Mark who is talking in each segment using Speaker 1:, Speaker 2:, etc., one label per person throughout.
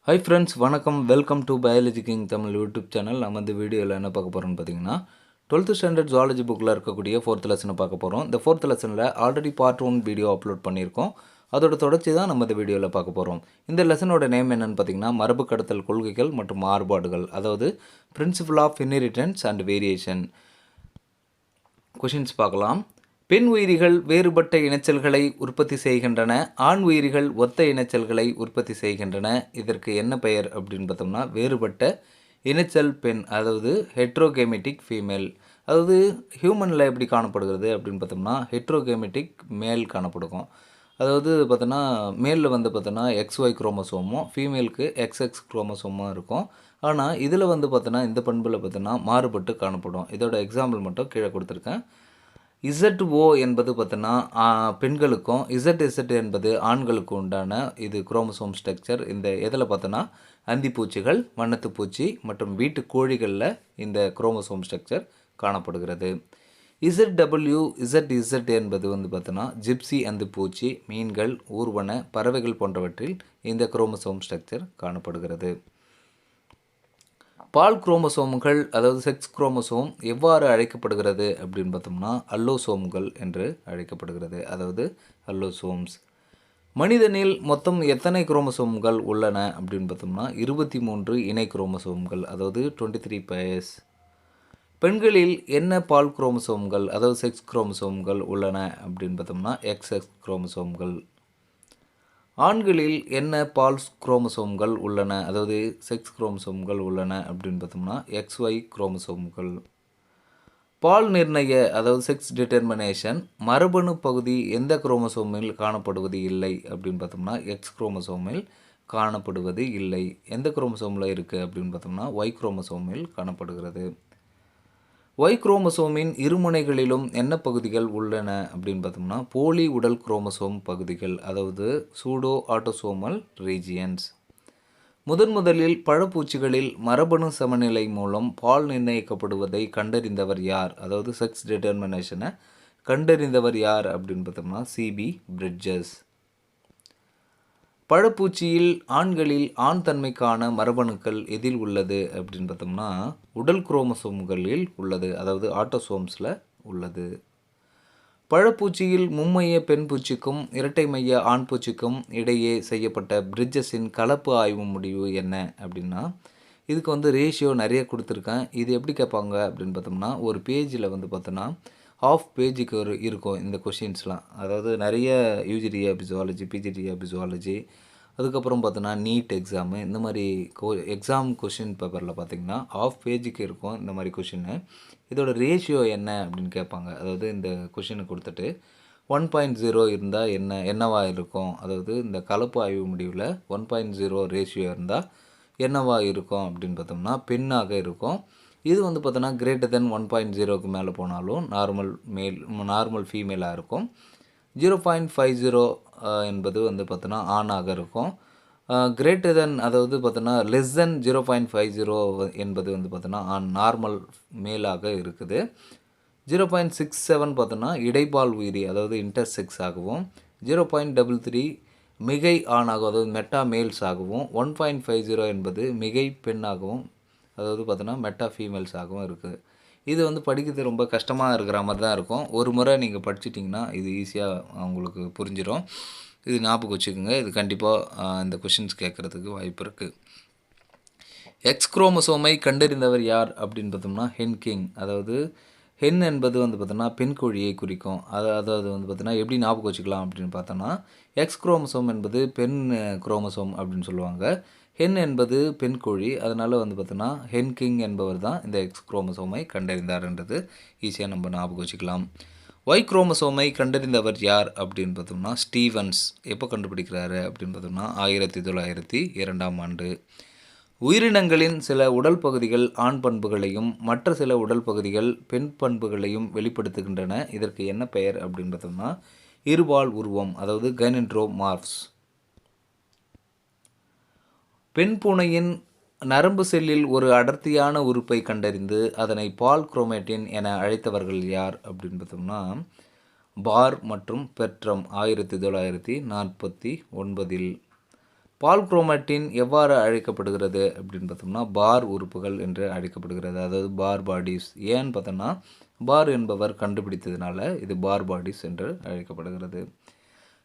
Speaker 1: Hi friends, வணக்கம். Welcome to biology king Tamil YouTube channel. நம்ம இந்த வீடியோவில் என்ன பார்க்க போகிறோம்னு பார்த்தீங்கன்னா, 12th ஸ்டாண்டர்ட் ஜுவாலஜி புக்கில் இருக்கக்கூடிய 4th லெசனை பார்க்க போகிறோம். இந்த 4th லெசனில் ஆல்ரெடி பார்ட் 1 வீடியோ அப்லோட் பண்ணியிருக்கோம். அதோட தொடர்ச்சி தான் நம்ம இந்த வீடியோவில் பார்க்க போகிறோம். இந்த லெசனோட நேம் என்னென்னு பார்த்தீங்கன்னா, மரபு கடத்தல் கொள்கைகள் மற்றும் மாறுபாடுகள், அதாவது principal of inheritance and variation. Questions பார்க்கலாம். பெண் உயிரிகள் வேறுபட்ட இணைச்சல்களை உற்பத்தி செய்கின்றன, ஆண் உயிரிகள் ஒத்த இணைச்சல்களை உற்பத்தி செய்கின்றன. இதற்கு என்ன பெயர் அப்படின்னு பார்த்தோம்னா, வேறுபட்ட இணைச்சல் பெண், அதாவது ஹெட்ரோகேமெட்டிக் ஃபீமேல். அதாவது ஹியூமனில் எப்படி காணப்படுகிறது அப்படின்னு பார்த்தோம்னா, ஹெட்ரோகேமெட்டிக் மேல் காணப்படுக்கும். அதாவது பார்த்தோன்னா, மேலில் வந்து பார்த்தோன்னா XY குரோமோசோமும் ஃபீமேலுக்கு XX குரோமோசோமும் இருக்கும். ஆனால் இதில் வந்து பார்த்தோன்னா, இந்த பண்பில் பார்த்தோன்னா மாறுபட்டு காணப்படும். இதோட எக்ஸாம்பிள் மட்டும் கீழே கொடுத்துருக்கேன். ZO என்பது பார்த்தோன்னா பெண்களுக்கும், ZZ என்பது ஆண்களுக்கு உண்டான இது குரோமோசோம் ஸ்ட்ரக்சர். இந்த எதில் பார்த்தோன்னா அந்திப்பூச்சிகள், வண்ணத்துப்பூச்சி மற்றும் வீட்டு கோழிகளில் இந்த குரோமோசோம் ஸ்ட்ரக்சர் காணப்படுகிறது. ZW ZZ என்பது வந்து பார்த்தோன்னா ஜிப்சி அந்துப்பூச்சி, மீன்கள், ஊர்வன, பறவைகள் போன்றவற்றில் இந்த குரோமோசோம் ஸ்ட்ரக்சர் காணப்படுகிறது. பால் குரோமோசோம்கள், அதாவது செக்ஸ் குரோமோசோம் எவ்வாறு அழைக்கப்படுகிறது அப்படின்னு பார்த்தோம்னா, அல்லோசோம்கள் என்று அழைக்கப்படுகிறது, அதாவது அல்லோசோம்ஸ். மனிதனில் மொத்தம் எத்தனை குரோமோசோம்கள் உள்ளன அப்படின்னு பார்த்தோம்னா 23 இணை குரோமோசோம்கள், அதாவது 23 pairs. பெண்களில் என்ன பால் குரோமோசோம்கள், அதாவது செக்ஸ் குரோமோசோம்கள் உள்ளன அப்படின்னு பார்த்தோம்னா XX குரோமோசோம்கள். ஆண்களில் என்ன பால் குரோமோசோம்கள் உள்ளன, அதாவது செக்ஸ் குரோமோசோம்கள் உள்ளன அப்படின்னு பார்த்தோம்னா XY குரோமோசோம்கள். பால் நிர்ணய, அதாவது செக்ஸ் டிட்டர்மினேஷன் மரபணு பகுதி எந்த குரோமோசோமில் காணப்படுவது இல்லை அப்படின்னு பார்த்தோம்னா X குரோமோசோமில் காணப்படுவது இல்லை. எந்த குரோமோசோமில் இருக்குது அப்படின்னு பார்த்தோம்னா Y குரோமோசோமில் காணப்படுகிறது. Y குரோமோசோமின் இருமுனைகளிலும் என்ன பகுதிகள் உள்ளன அப்படின்னு பார்த்தோம்னா போலி உடல் குரோமோசோம் பகுதிகள், அதாவது சூடோ ஆட்டோசோமல் ரீஜியன்ஸ். முதலில் பழப்பூச்சிகளில் மரபணு சமநிலை மூலம் பால் நிர்ணயிக்கப்படுவதை கண்டறிந்தவர் யார், அதாவது செக்ஸ் டிட்டர்மினேஷனை கண்டறிந்தவர் யார் அப்படின்னு பார்த்தோம்னா CB பிரிட்ஜஸ். பழப்பூச்சியில் ஆண்களில் ஆண் தன்மைக்கான மரபணுக்கள் எதில் உள்ளது அப்படின்னு பார்த்தோம்னா உடல் குரோமோசோம்களில் உள்ளது, அதாவது ஆட்டோசோம்ஸில் உள்ளது. பழப்பூச்சியில் மும்மைய பெண் பூச்சிக்கும் இரட்டை மைய ஆண் பூச்சிக்கும் இடையே செய்யப்பட்ட பிரிட்ஜஸின் கலப்பு ஆய்வு முடிவு என்ன அப்படின்னா, இதுக்கு வந்து ரேஷியோ நிறைய கொடுத்துருக்கேன். இது எப்படி கேட்பாங்க அப்படின்னு பார்த்தோம்னா, ஒரு பேஜில் வந்து பார்த்தோன்னா ஹாஃப் பேஜுக்கு இருக்கும் இந்த கொஷின்ஸ்லாம். அதாவது நிறைய UGDA ஜுவாலஜி, PGDA ஜுவாலஜி, அதுக்கப்புறம் பார்த்தோன்னா நீட் எக்ஸாமு, இந்த மாதிரி எக்ஸாம் கொஷின் பேப்பரில் பார்த்திங்கன்னா ஹாஃப் பேஜுக்கு இருக்கும் இந்த மாதிரி கொஷின்னு. இதோட ரேஷியோ என்ன அப்படின்னு கேட்பாங்க. அதாவது இந்த கொஷினை கொடுத்துட்டு 1.0 இருந்தால் என்னவா இருக்கும், அதாவது இந்த கலப்பு ஆய்வு முடிவில் 1.0 ரேஷியோ இருந்தால் என்னவா இருக்கும் அப்படின்னு பார்த்தோம்னா பெண்ணாக இருக்கும். இது வந்து பார்த்தோன்னா கிரேட்டர் தென் 1.0க்கு மேலே போனாலும் நார்மல் ஃபீமேலாக இருக்கும். 0.50 என்பது வந்து பார்த்தோன்னா ஆணாக இருக்கும். கிரேட்டர் தென், அதாவது பார்த்தோன்னா லெஸ் தென் 0.50 என்பது வந்து பார்த்தோன்னா நார்மல் மேலாக இருக்குது. 0.67 பார்த்தோன்னா இடைப்பால் உயிரி, அதாவது இன்டர்செக்ஸ் ஆகவும். 0.33 மிகை ஆணாகவும், அதாவது மெட்டா மேல்ஸ் ஆகவும். 1.50 என்பது மிகை பெண்ணாகவும், அதாவது பார்த்தோன்னா மெட்டா ஃபீமேல்ஸாகவும் இருக்குது. இது வந்து படிக்கிறது ரொம்ப கஷ்டமாக இருக்கிற மாதிரி தான் இருக்கும். ஒரு முறை நீங்கள் படிச்சிட்டிங்கன்னா இது ஈஸியாக உங்களுக்கு புரிஞ்சிடும். இது ஞாபகம் வச்சுக்கோங்க. இது கண்டிப்பாக இந்த கொஷின்ஸ் கேட்குறதுக்கு வாய்ப்பு இருக்குது. எக்ஸ் குரோமோசோமை கண்டறிந்தவர் யார் அப்படின்னு பார்த்தோம்னா ஹென்கிங். அதாவது ஹென் என்பது வந்து பார்த்தோன்னா பெண் கோழியை குறிக்கும். அதாவது வந்து பார்த்தோன்னா எப்படி ஞாபகம் வச்சுக்கலாம் அப்படின்னு பார்த்தோன்னா, எக்ஸ் குரோமோசோம் என்பது பெண் குரோமோசோம் அப்படின்னு சொல்லுவாங்க. ஹென் என்பது பெண் கோழி, அதனால் வந்து பார்த்தோன்னா ஹென்கிங் என்பவர் தான் இந்த எக்ஸ் குரோமோசோமை கண்டறிந்தார்ன்றது ஈஸியாக நம்ம ஞாபகம் வச்சுக்கலாம். Y குரோமோசோமை கண்டறிந்தவர் யார் அப்படின்னு பார்த்தோம்னா ஸ்டீவன்ஸ். எப்போ கண்டுபிடிக்கிறாரு அப்படின்னு பார்த்தோம்னா 1902ஆம் ஆண்டு. உயிரினங்களின் சில உடல் பகுதிகள் ஆண் பண்புகளையும் மற்ற சில உடல் பகுதிகள் பெண் பண்புகளையும் வெளிப்படுத்துகின்றன. இதற்கு என்ன பெயர் அப்படின்னு பார்த்தோம்னா இருபால் உருவம், அதாவது கைனென்ட்ரோமார்ப்ஸ். பெண் பூனையின் நரம்பு செல்லில் ஒரு அடர்த்தியான உறுப்பை கண்டறிந்து அதனை பால் குரோமேட்டின் என அழைத்தவர்கள் யார் அப்படின்னு பார்த்தோம்னா பார் மற்றும் பெட்ரம் 1949. பால் குரோமேட்டின் எவ்வாறு அழைக்கப்படுகிறது அப்படின்னு பார்த்தோம்னா பார் உறுப்புகள் என்று அழைக்கப்படுகிறது. அதாவது பார் பாடிஸ். ஏன்னு பார்த்தோம்னா பார் என்பவர் கண்டுபிடித்ததுனால இது பார் பாடிஸ் என்று அழைக்கப்படுகிறது.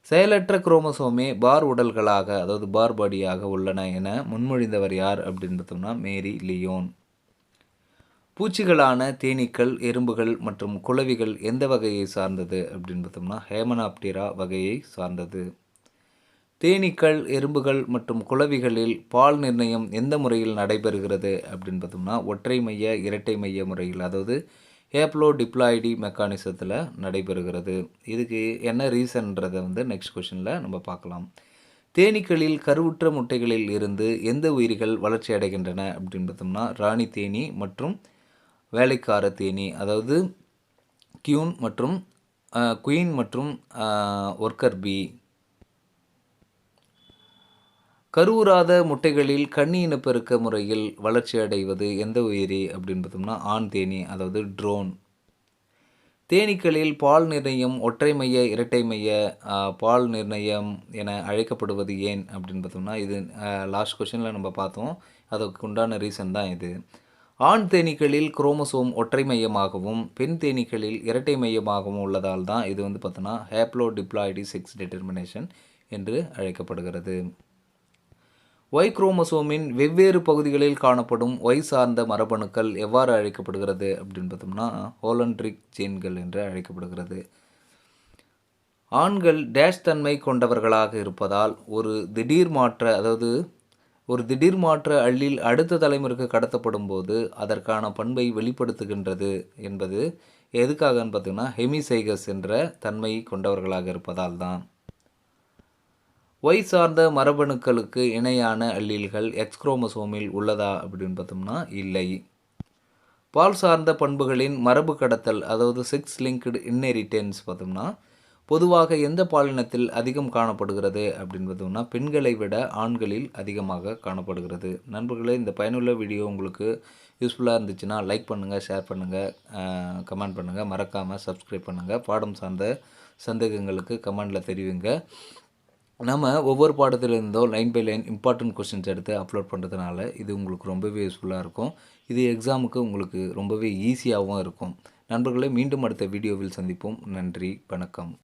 Speaker 1: செயலற்ற குரோமோசோமே பார் உடல்களாக அதாவது பார் பாடியாக உள்ளன என முன்மொழிந்தவர் யார் அப்படின்னு பார்த்தோம்னா மேரி லியோன். பூச்சிகளான தேனீக்கள், எறும்புகள் மற்றும் குளவிகள் எந்த வகையை சார்ந்தது அப்படின்னு பார்த்தோம்னா ஹேமனாப்டிரா வகையை சார்ந்தது. தேனீக்கள், எறும்புகள் மற்றும் குளவிகளில் பால் நிர்ணயம் எந்த முறையில் நடைபெறுகிறது அப்படின்னு பார்த்தோம்னா ஒற்றை மைய, இரட்டை மைய முறையில், அதாவது ஹேப்ளோடிப்ளாய்டி மெக்கானிசத்தில் நடைபெறுகிறது. இதுக்கு என்ன ரீசன்றதை நெக்ஸ்ட் கொஷனில் நம்ம பார்க்கலாம். தேனீக்களில் கருவுற்ற முட்டைகளில் இருந்து எந்த உயிரிகள் வளர்ச்சி அடைகின்றன அப்படின்னு பார்த்தோம்னா ராணி தேனீ மற்றும் வேலைக்கார தேனீ, அதாவது குயின் மற்றும் ஒர்க்கர் பீ. கருவுறாத முட்டைகளில் கன்னி இனப்பெருக்க முறையில் வளர்ச்சி அடைவது எந்த உயிரி அப்படின்னு பார்த்தோம்னா ஆண் தேனீ, அதாவது ட்ரோன். தேனீக்களில் பால் நிர்ணயம் ஒற்றை மைய, இரட்டை மைய பால் நிர்ணயம் என அழைக்கப்படுவது ஏன் அப்படின்னு பார்த்தோம்னா இது லாஸ்ட் கொஷனில் நம்ம பார்த்தோம். அதுக்கு உண்டான ரீசன் தான் இது. ஆண் தேனீக்களில் குரோமோசோம் ஒற்றை மையமாகவும் பெண் தேனீக்களில் இரட்டை மையமாகவும் உள்ளதால் தான் இது பார்த்தோன்னா ஹேப்ளோடிப்ளாய்டி செக்ஸ் டிட்டர்மினேஷன் என்று அழைக்கப்படுகிறது. ஒய் குரோமோசோமின் வெவ்வேறு பகுதிகளில் காணப்படும் ஒய் சார்ந்த மரபணுக்கள் எவ்வாறு அழைக்கப்படுகிறது அப்படின்னு பார்த்தோம்னா ஹோலண்ட்ரிக் ஜீன்கள் என்று அழைக்கப்படுகிறது. ஆண்கள் டேஷ் தன்மை கொண்டவர்களாக இருப்பதால் ஒரு திடீர் மாற்ற அல்லீல் அடுத்த தலைமுறைக்கு கடத்தப்படும் போது அதற்கான பண்பை வெளிப்படுத்துகின்றது என்பது எதுக்காகன்னு பார்த்தீங்கன்னா ஹெமிசைகஸ் என்ற தன்மை கொண்டவர்களாக இருப்பதால் தான். ஒய் சார்ந்த மரபணுக்களுக்கு இணையான அல்லீல்கள் எக்ஸ் குரோமோசோமில் உள்ளதா அப்படின்னு பார்த்தோம்னா இல்லை. பால் சார்ந்த பண்புகளின் மரபு கடத்தல், அதாவது செக்ஸ் லிங்க்டு இன்ஹெரிட்டன்ஸ் பார்த்தோம்னா பொதுவாக எந்த பாலினத்தில் அதிகம் காணப்படுகிறது அப்படின்னு பார்த்தோம்னா பெண்களை விட ஆண்களில் அதிகமாக காணப்படுகிறது. நண்பர்களே, இந்த பயனுள்ள வீடியோ உங்களுக்கு யூஸ்ஃபுல்லாக இருந்துச்சுன்னா லைக் பண்ணுங்கள், ஷேர் பண்ணுங்கள், கமெண்ட் பண்ணுங்கள், மறக்காமல் சப்ஸ்கிரைப் பண்ணுங்கள். பாடம் சார்ந்த சந்தேகங்களுக்கு கமெண்டில் தெரிவிங்க. நம்ம ஒவ்வொரு பாடத்திலிருந்தும் line by line important questions எடுத்து அப்லோட் பண்ணுறதுனால இது உங்களுக்கு ரொம்பவே யூஸ்ஃபுல்லாக இருக்கும். இது எக்ஸாமுக்கு உங்களுக்கு ரொம்பவே ஈஸியாகவும் இருக்கும். நண்பர்களே, மீண்டும் அடுத்த வீடியோவில் சந்திப்போம். நன்றி, வணக்கம்.